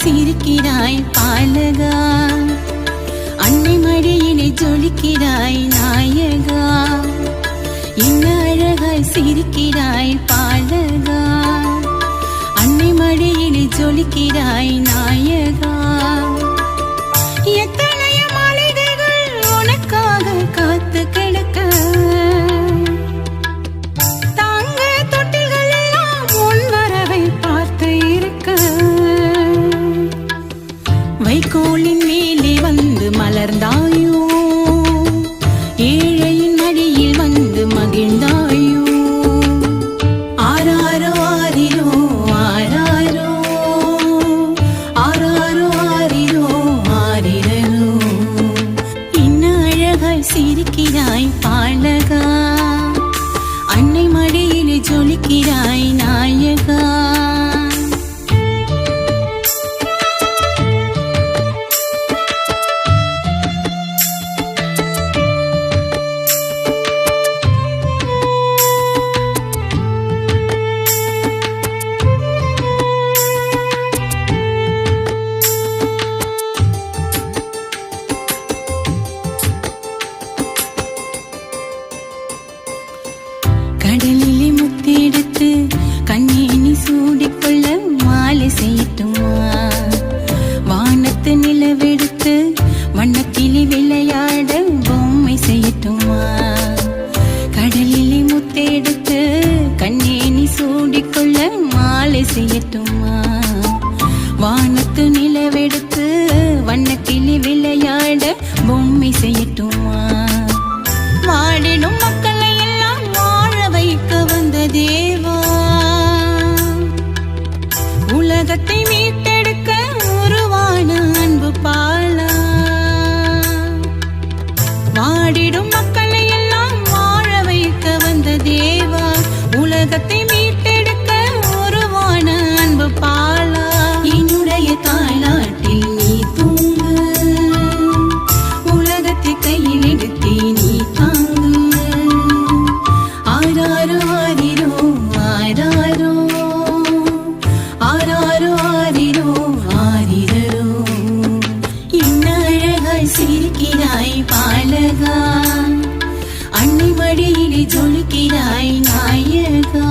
சிரிக்கிறாய் பாலகா, அன்னை மடியிலே ஜொலிக்கிறாய் நாயகா. இன்ன அழகாய் சிரிக்கிறாய் பாலகா, அன்னை மடியிலே ஜொலிக்கிறாய் நாயகா. எத்தனைய மாளிகைகள் உனக்காக காத்து கிடக்க, தாங்க தொட்டில்கள் எல்லாம் உன் வரவை பார்த்து இருக்க. வைக்கோலின் மேலே வந்து மலர்ந்தாயோ, ஏழையின் மடியில் வந்து மகிழ்ந்தாயோ. ஆராரோ ஆரிரோ ஆராரோ, ஆராரோ ஆரிரோ ஆரிரோ. இன்ன அழகாய் சிரிக்கிறாய் பாலகா, அன்னை மடியிலே ஜொலிக்கிறாய் நாயகா. கடலிலே முத்தெடுத்து கண்ணேனி சூடிக்கொள்ள மாலை செய்யட்டுமா, வானத்து நிலவெடுத்து வண்ணக்கிளி விளையாட பொம்மை செய்யட்டுமா. கடலிலே முத்தெடுத்து கண்ணேனி சூடிக்கொள்ள மாலை செய்யட்டுமா, வானத்து நிலவெடுத்து வண்ணக்கிளி விளையாட பொம்மை செய்யட்டுமா. வாடிடும் மக்களை எல்லாம் வாழ வைக்க வந்த தேவா, உலகத்தை மீட்டெடுக்க உருவான அன்பு பாலா. வாடிடும் மக்களை எல்லாம் வாழ வைக்க வந்த தேவா, உலகத்தை மீட்டெடுக்க உருவான அன்பு பாலா. என்னுடைய தாய்நாட்டில் நீ தூங்கு, உலகத்தை கையில் எடுத்தே நீ தாங்கு. ஆராரோ ஆரிரோ ஆராரோ, ஆராரோ ஆரிரோ ஆரிரோ. இன்ன அழகாய் சிரிக்கிறாய் பாலகா, அன்னை மடியிலே ஜொலிக்கிறாய் நாயகா.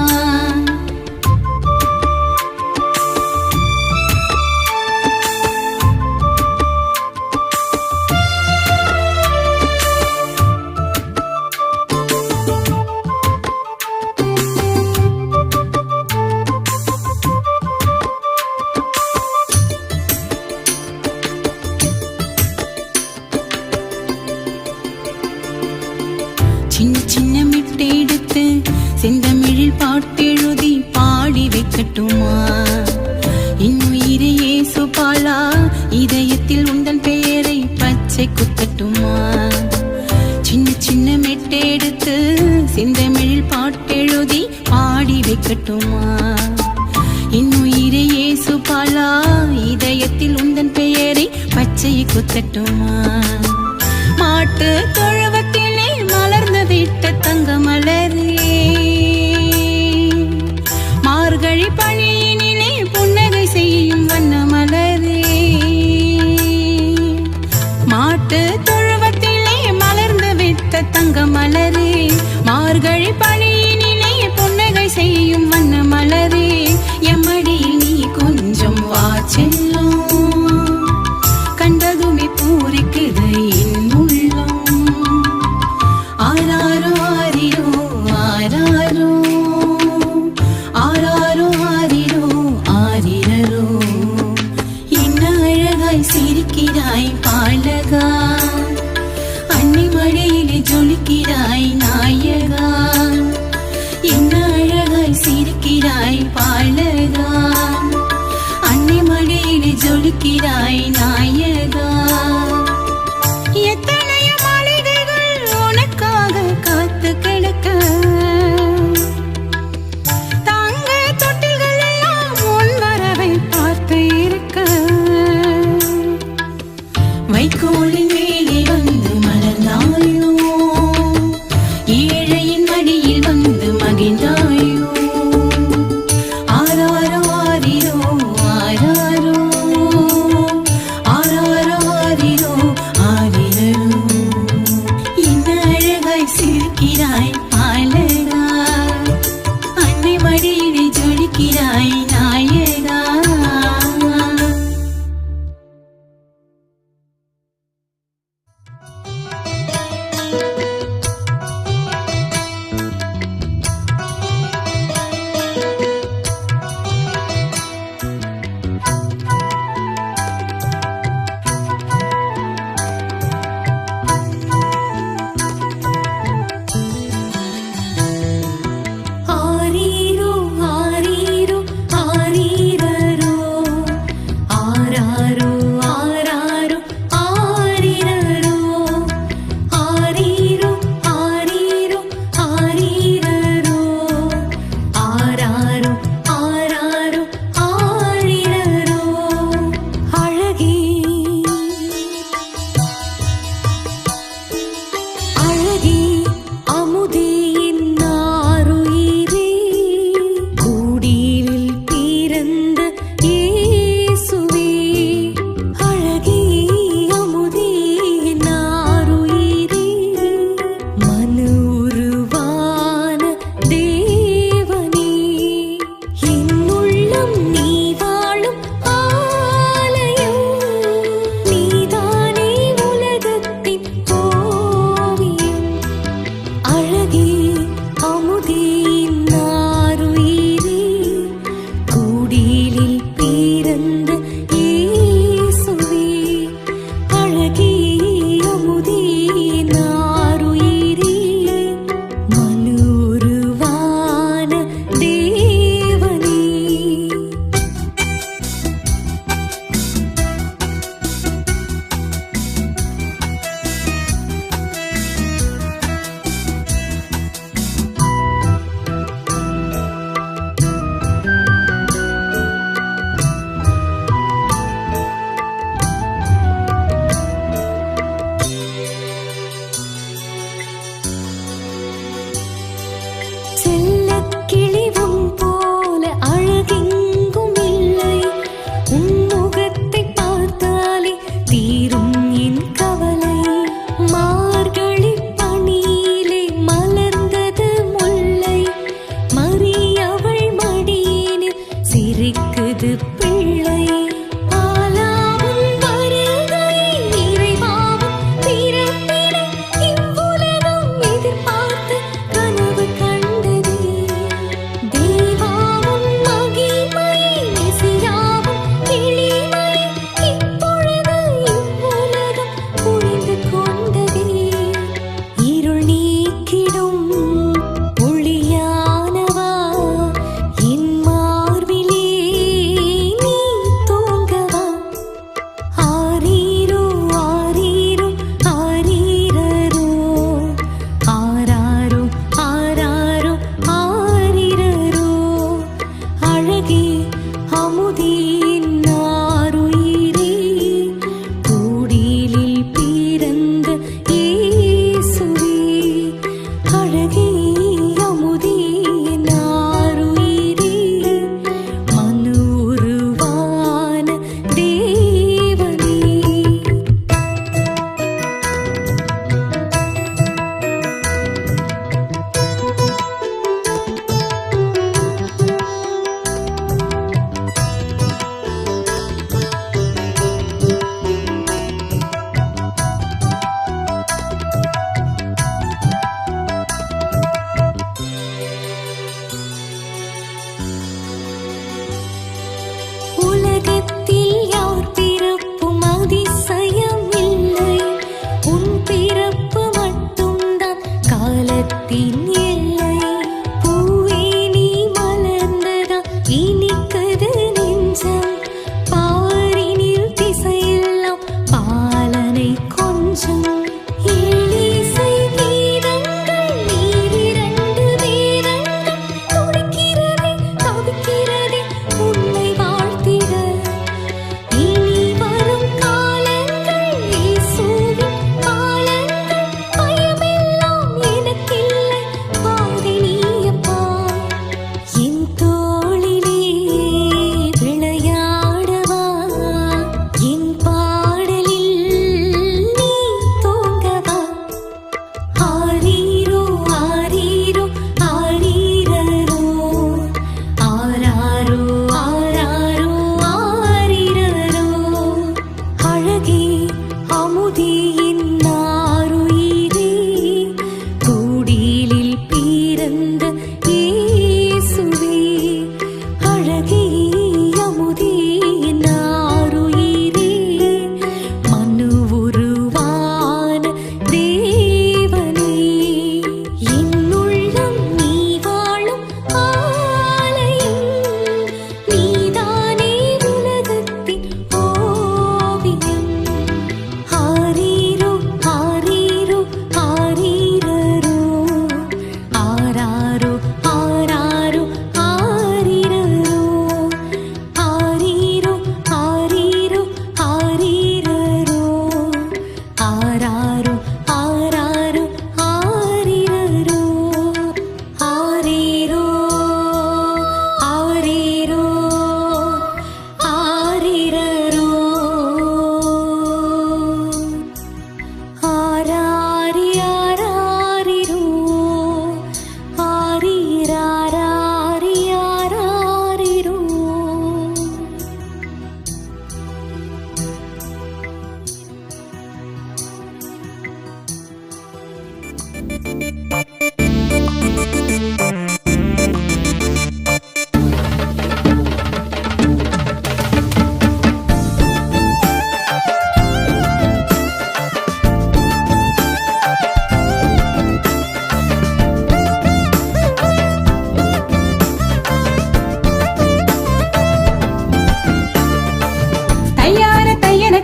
சின்ன சின்ன மிட்டெடுத்து செந்தமிழில் பாட்டெழுதி பாடி வைக்கட்டுமா. இன்னுயிரே இயேசு பாலா, இதயத்தில் உந்தன் பெயரை பச்சை குத்தட்டுமா. சின்ன சின்ன மெட்டெடுத்து செந்தமிழில் பாட்டெழுதி பாடி வைக்கட்டுமா. இன்னுயிரே இயேசு பாலா, இதயத்தில் உந்தன் பெயரை பச்சை குத்தட்டுமா. மாட்டு தொழுவத்திலே மலர்ந்து விட்ட தங்க மலரே, மார்கழி பணியினிலே புன்னகை செய்யும் வண்ண மலரே. மாட்டு தொழுவத்திலே மலர்ந்து விட்ட தங்க மலரே, மார்கழி பணியினிலே புன்னகை செய்யும் வண்ண மலரே. எம்மடியில் நீ கொஞ்சம் வா செல்லும், கண்டதுமே பூரிக்குது என் உள்ளம். ஆராரோ ஆரிரோ ஆராரோ, ஆராரோ ஆரிரோ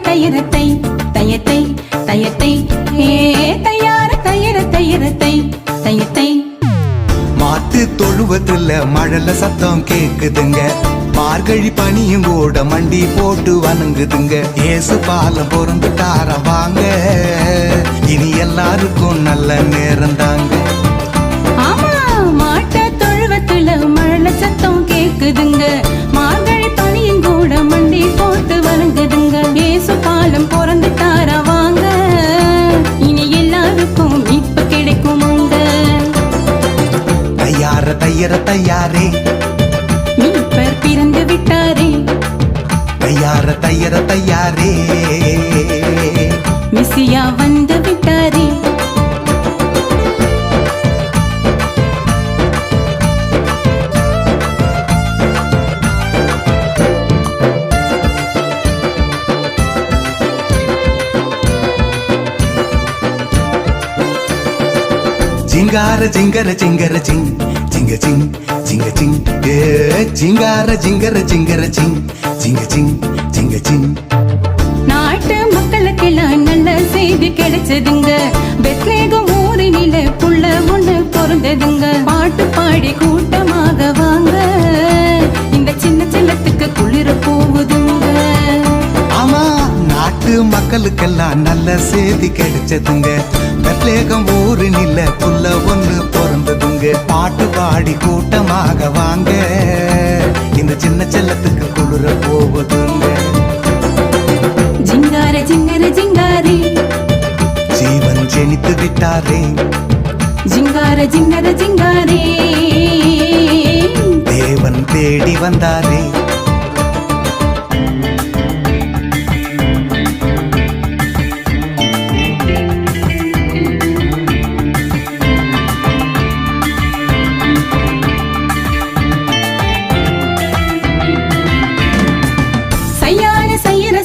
தையரத்தை தையத்தை தையத்தை ஏ தையார தையர தையரத்தை தையத்தை. மாத்து தொழுவத்துல மழல சத்தம் கேக்குதுங்க, மார்கழி பனியும் கூட மண்டி போட்டு வணங்குதுங்க. ஏசு பாலம் பொறந்துட்டார வாங்க, இனி எல்லாருக்கும் நல்ல நேரம் தாங்க. ஆமா, மாட்ட தொழுவத்துல மழல சத்தம் கேக்குதுங்க, மார்கழி பனியும் கூட மண்டி போட்டு வணங்குதுங்க. ஏசு பாலம் பொறந்துட்டார வாங்க, இனி எல்லாருக்கும் இப்ப கிடைக்குமுங்க. தையார தையர தையாரே, மீட்பர் பிறந்து விட்டாரே. உயர தயாரே மெசியா வந்து விட்டாரே. ஜிங்கார ஜிங்கர ஜிங்கர ஜிங் ஜிங்க ஜிங் ஜிங்க ஜிங் ஜிங்கார ஜிங்கர ஜிங்கர ஜிங் ஜிங்க ஜிங் ஜிங்க ஜிங். நாட்டு மக்களுக்கெல்லாம் நல்ல செய்தி கிடைச்சதுங்க. பெத்லேகம் ஊரினில புள்ள ஒண்ணு பொருந்ததுங்க. பாட்டு பாடி கூட்டமாக வாங்க, இந்த சின்ன செல்லத்துக்கு குளிர போகுதுங்க. ஆமா, நாட்டு மக்களுக்கெல்லாம் நல்ல செய்தி கிடைச்சதுங்க. பெத்லேகம் ஊரினில புள்ள ஒண்ணு பிறந்ததுங்க. பாட்டு பாடி கூட்டமாக வாங்க, இந்த சின்ன செல்லத்துக்கு குளிர போகுதுங்க. ஜிங்கார ஜிங்கர ஜிங்காரே, ஜீவன் ஜெனித்து விட்டாரே. ஜிங்கார ஜிங்கர ஜிங்காரே, தேவன் தேடி வந்தாரே.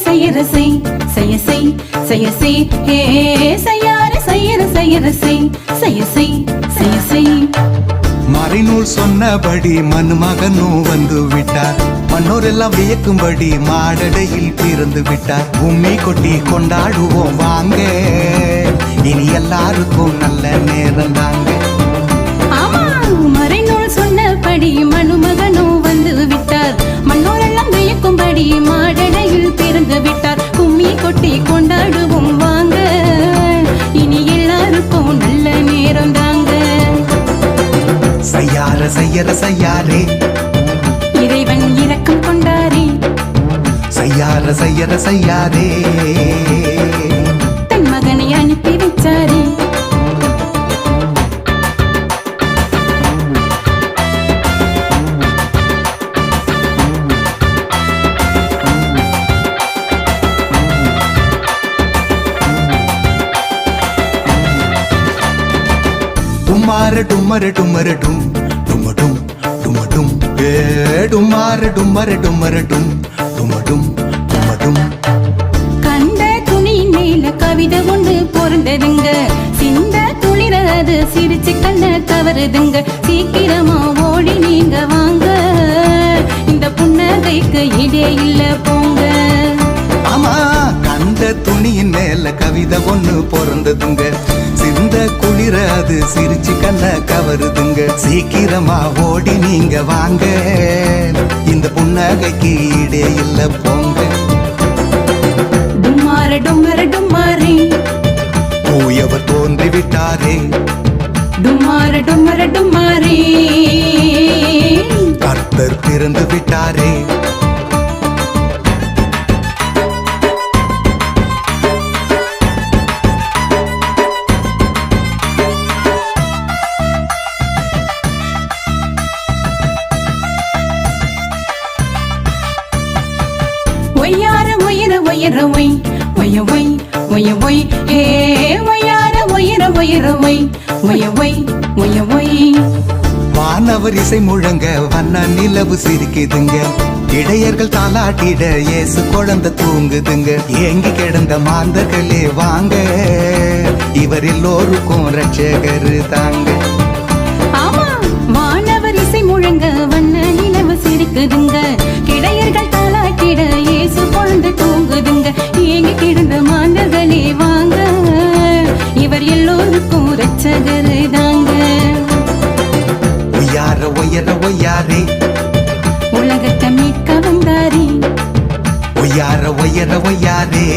செய்யரசை செய்யசை செய்யசை ஹே செய்யார செய்யரசை செய்யசை செய்யசை. மறைநூல் சொன்னபடி மனுமகனும் வந்து விட்டார். மன்னோரெல்லாம் வியக்கும்படி மாடடையில் பிறந்து விட்டார். பூமி கொட்டி கொண்டாடுவோம் வாங்க, இனி எல்லாருக்கும் நல்ல நேரம் தாங்க. ஆமா, மறைநூல் சொன்னபடி மனுமகனும் வந்து விட்டார். மன்னோரெல்லாம் வியக்கும்படி மாடடையில் பிறந்து விட்டார். கும்மி கொட்டி கொண்டாடுவோம் வாங்க, இனி எல்லாருக்கும் நல்ல நேரம் தாங்க. செய்யார செய்யற செய்யாரே, இறைவன் இரக்கம் கொண்டாரே. செய்யார செய்யற செய்யாரே, தன் மகனை அனுப்பி வச்சாரே. டுமார டுமர டுமர டும் டுமடும் டுமடும் டுமார டுமர டுமர டும் டுமடும் டுமடும். கண்ட துணியின் மேல கவிதை ஒன்று பொருந்ததுங்க. சிந்த துளிர அது சிரிச்சு கண்ண கவருதுங்க. சீக்கிரமா ஓடி நீங்க வாங்க, இந்த புன்னகைக்கு இடே இல்ல போங்க. ஆமா, கண்ட துணியின் மேல கவிதை ஒண்ணு பொருந்ததுங்க. சிந்த குளிர அது சிரிச்சு கண்ண கவருதுங்க. சீக்கிரமா ஓடி நீங்க வாங்க, இந்த புன்னகைக்கு இடே இல்ல போங்க. டுமார டுமர டுமாரே, தூயவர் தோன்றி விட்டாரே. டுமார டுமர டுமாரே, கர்த்தர் பிறந்து விட்டாரே. ஒய்யார ஒயிர ஒயிர ஒய் ஒய ஒய் ஒய ஒய் ஹே ஒய்யார ஒயிர ஒயிர ஒய் ஒய ஒய் ஒய ஒய். வானவர் இசை முழங்க வண்ண நிலவு சிரிக்குதுங்க. இடையர்கள் தாலாட்டிட இயேசு குழந்தை தூங்குதுங்க. ஏங்கி கிடந்த மாந்தர்களே வாங்க, இவர் எல்லோருக்கும் ரட்சகரு தாங்க. ஆமா, வானவர் இசை முழங்க வண்ண நிலவு சிரிக்குதுங்க. இடையர்கள் தாலாட்டிட இயேசு குழந்தை தூங்குதுங்க. ஏங்கி கிடந்த மாந்தர்களே வாங்க, இவர் எல்லோருக்கும் ரட்சகரு தாங்க. ஒய்யார ஒய்யர ஒய்யாரே, உலகத்தை மீட்க வந்தாரே. ஒய்யார ஒய்யர ஒய்யாரே,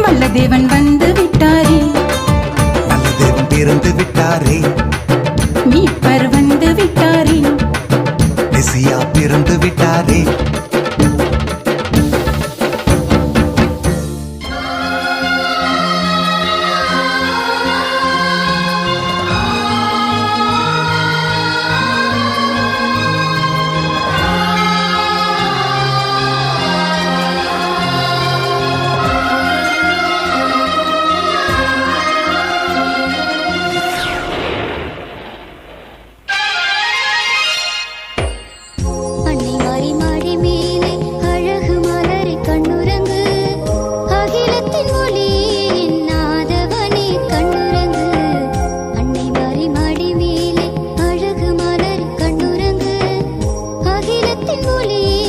வல்ல தேவன் வந்து விட்டாரே. நல்ல தேவன் பிறந்து விட்டாரே. மீட்பர் வந்து விட்டாரே. மெசியா பிறந்து விட்டாரே. காலத்தின் ஒலியே